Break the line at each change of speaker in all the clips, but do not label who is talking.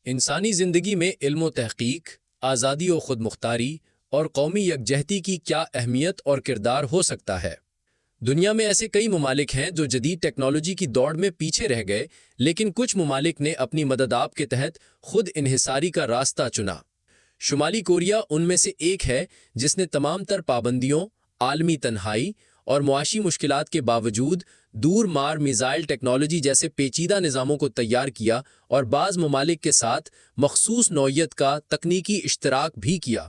انسانی زندگی میں علم و تحقیق، آزادی و خود مختاری اور قومی یکجہتی کی کیا اہمیت اور کردار ہو سکتا ہے؟ دنیا میں ایسے کئی ممالک ہیں جو جدید ٹیکنالوجی کی دوڑ میں پیچھے رہ گئے، لیکن کچھ ممالک نے اپنی مدد آپ کے تحت خود انحصاری کا راستہ چنا۔ شمالی کوریا ان میں سے ایک ہے جس نے تمام تر پابندیوں، عالمی تنہائی اور معاشی مشکلات کے باوجود دور مار میزائل ٹیکنالوجی جیسے پیچیدہ نظاموں کو تیار کیا اور بعض ممالک کے ساتھ مخصوص نوعیت کا تکنیکی اشتراک بھی کیا۔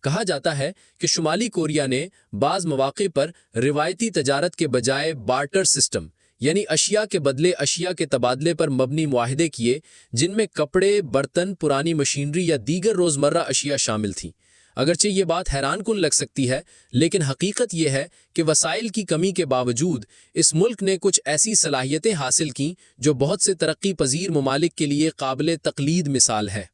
کہا جاتا ہے کہ شمالی کوریا نے بعض مواقع پر روایتی تجارت کے بجائے بارٹر سسٹم یعنی اشیاء کے بدلے اشیاء کے تبادلے پر مبنی معاہدے کیے، جن میں کپڑے، برتن، پرانی مشینری یا دیگر روزمرہ اشیاء شامل تھیں۔ اگرچہ یہ بات حیران کن لگ سکتی ہے، لیکن حقیقت یہ ہے کہ وسائل کی کمی کے باوجود اس ملک نے کچھ ایسی صلاحیتیں حاصل کیں جو بہت سے ترقی پذیر ممالک کے لیے قابل تقلید مثال ہے۔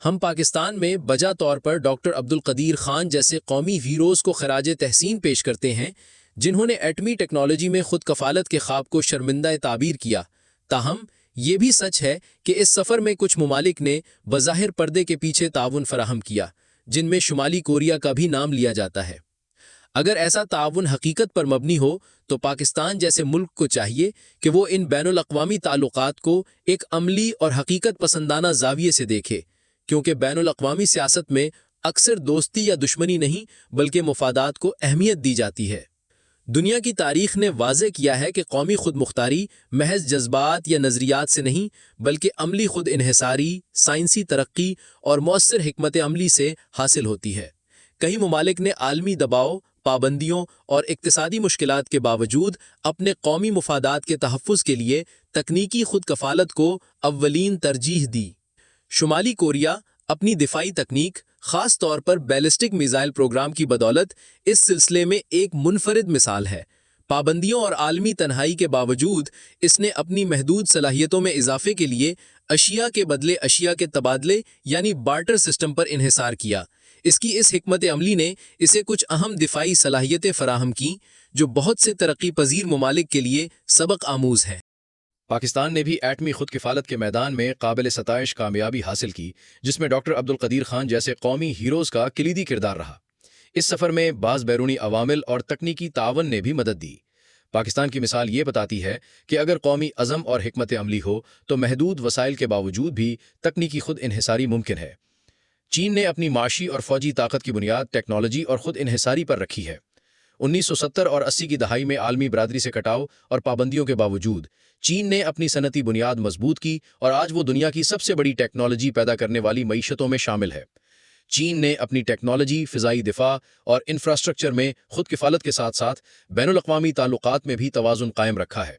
ہم پاکستان میں بجا طور پر ڈاکٹر عبدالقدیر خان جیسے قومی ہیروز کو خراج تحسین پیش کرتے ہیں، جنہوں نے ایٹمی ٹیکنالوجی میں خود کفالت کے خواب کو شرمندہ تعبیر کیا۔ تاہم یہ بھی سچ ہے کہ اس سفر میں کچھ ممالک نے بظاہر پردے کے پیچھے تعاون فراہم کیا، جن میں شمالی کوریا کا بھی نام لیا جاتا ہے۔ اگر ایسا تعاون حقیقت پر مبنی ہو تو پاکستان جیسے ملک کو چاہیے کہ وہ ان بین الاقوامی تعلقات کو ایک عملی اور حقیقت پسندانہ زاویے سے دیکھے، کیونکہ بین الاقوامی سیاست میں اکثر دوستی یا دشمنی نہیں بلکہ مفادات کو اہمیت دی جاتی ہے۔ دنیا کی تاریخ نے واضح کیا ہے کہ قومی خود مختاری محض جذبات یا نظریات سے نہیں بلکہ عملی خود انحصاری، سائنسی ترقی اور مؤثر حکمت عملی سے حاصل ہوتی ہے۔ کئی ممالک نے عالمی دباؤ، پابندیوں اور اقتصادی مشکلات کے باوجود اپنے قومی مفادات کے تحفظ کے لیے تکنیکی خود کفالت کو اولین ترجیح دی۔ شمالی کوریا اپنی دفاعی تکنیک، خاص طور پر بیلسٹک میزائل پروگرام کی بدولت اس سلسلے میں ایک منفرد مثال ہے۔ پابندیوں اور عالمی تنہائی کے باوجود اس نے اپنی محدود صلاحیتوں میں اضافے کے لیے اشیاء کے بدلے اشیاء کے تبادلے یعنی بارٹر سسٹم پر انحصار کیا۔ اس کی اس حکمت عملی نے اسے کچھ اہم دفاعی صلاحیتیں فراہم کیں جو بہت سے ترقی پذیر ممالک کے لیے سبق آموز ہیں۔
پاکستان نے بھی ایٹمی خود کفالت کے میدان میں قابل ستائش کامیابی حاصل کی، جس میں ڈاکٹر عبدالقدیر خان جیسے قومی ہیروز کا کلیدی کردار رہا۔ اس سفر میں بعض بیرونی عوامل اور تکنیکی تعاون نے بھی مدد دی۔ پاکستان کی مثال یہ بتاتی ہے کہ اگر قومی عزم اور حکمت عملی ہو تو محدود وسائل کے باوجود بھی تکنیکی خود انحصاری ممکن ہے۔ چین نے اپنی معاشی اور فوجی طاقت کی بنیاد ٹیکنالوجی اور خود انحصاری پر رکھی ہے۔ 1970 اور 80 کی دہائی میں عالمی برادری سے کٹاؤ اور پابندیوں کے باوجود چین نے اپنی صنعتی بنیاد مضبوط کی اور آج وہ دنیا کی سب سے بڑی ٹیکنالوجی پیدا کرنے والی معیشتوں میں شامل ہے۔ چین نے اپنی ٹیکنالوجی، فضائی دفاع اور انفراسٹرکچر میں خود کفالت کے ساتھ ساتھ بین الاقوامی تعلقات میں بھی توازن قائم رکھا ہے۔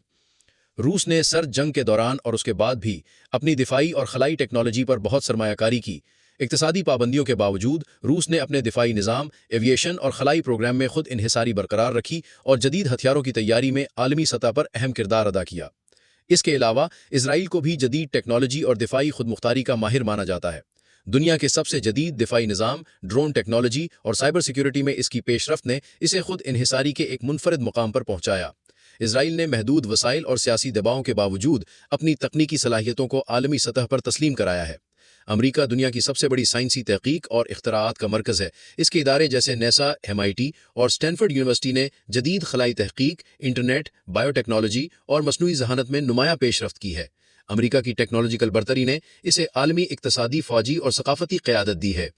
روس نے سرد جنگ کے دوران اور اس کے بعد بھی اپنی دفاعی اور خلائی ٹیکنالوجی پر بہت سرمایہ کاری کی۔ اقتصادی پابندیوں کے باوجود روس نے اپنے دفاعی نظام، ایویشن اور خلائی پروگرام میں خود انحصاری برقرار رکھی اور جدید ہتھیاروں کی تیاری میں عالمی سطح پر اہم کردار ادا کیا۔ اس کے علاوہ اسرائیل کو بھی جدید ٹیکنالوجی اور دفاعی خود مختاری کا ماہر مانا جاتا ہے۔ دنیا کے سب سے جدید دفاعی نظام، ڈرون ٹیکنالوجی اور سائبر سیکیورٹی میں اس کی پیش رفت نے اسے خود انحصاری کے ایک منفرد مقام پر پہنچایا۔ اسرائیل نے محدود وسائل اور سیاسی دباؤں کے باوجود اپنی تکنیکی صلاحیتوں کو عالمی سطح پر تسلیم کرایا ہے۔ امریکہ دنیا کی سب سے بڑی سائنسی تحقیق اور اختراعات کا مرکز ہے۔ اس کے ادارے جیسے نیسا، MIT اور اسٹینفورڈ یونیورسٹی نے جدید خلائی تحقیق، انٹرنیٹ، بائیو ٹیکنالوجی اور مصنوعی ذہانت میں نمایاں پیش رفت کی ہے۔ امریکہ کی ٹیکنالوجیکل برتری نے اسے عالمی اقتصادی، فوجی اور ثقافتی قیادت دی ہے۔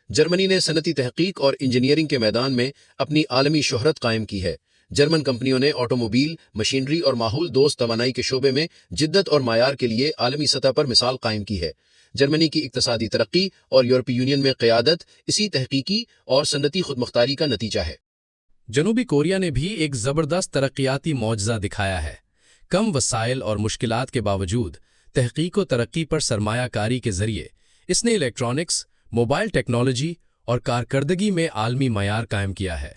جرمنی نے صنعتی تحقیق اور انجینئرنگ کے میدان میں اپنی عالمی شہرت قائم کی ہے۔ جرمن کمپنیوں نے آٹوموبیل، مشینری اور ماحول دوست توانائی کے شعبے میں جدت اور معیار کے لیے عالمی سطح پر مثال قائم کی ہے۔ جرمنی کی اقتصادی ترقی اور یورپی یونین میں قیادت اسی تحقیقی اور صنعتی خود مختاری کا نتیجہ ہے۔
جنوبی کوریا نے بھی ایک زبردست ترقیاتی معجزہ دکھایا ہے۔ کم وسائل اور مشکلات کے باوجود تحقیق و ترقی پر سرمایہ کاری کے ذریعے اس نے الیکٹرانکس، موبائل ٹیکنالوجی اور کارکردگی میں عالمی معیار قائم کیا ہے۔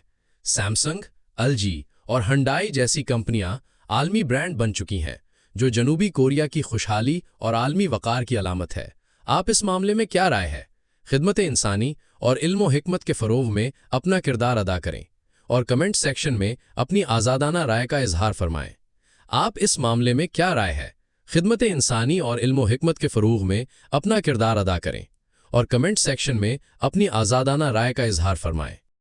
سیمسنگ، LG اور ہنڈائی جیسی کمپنیاں عالمی برانڈ بن چکی ہیں، جو جنوبی کوریا کی خوشحالی اور عالمی وقار کی علامت ہے۔ آپ اس معاملے میں کیا رائے ہے؟ خدمت انسانی اور علم و حکمت کے فروغ میں اپنا کردار ادا کریں اور کمنٹ سیکشن میں اپنی آزادانہ رائے کا اظہار فرمائیں۔ آپ اس معاملے میں کیا رائے ہے؟ خدمت انسانی اور علم و حکمت کے فروغ میں اپنا کردار ادا کریں اور کمنٹ سیکشن میں اپنی آزادانہ رائے کا اظہار فرمائیں۔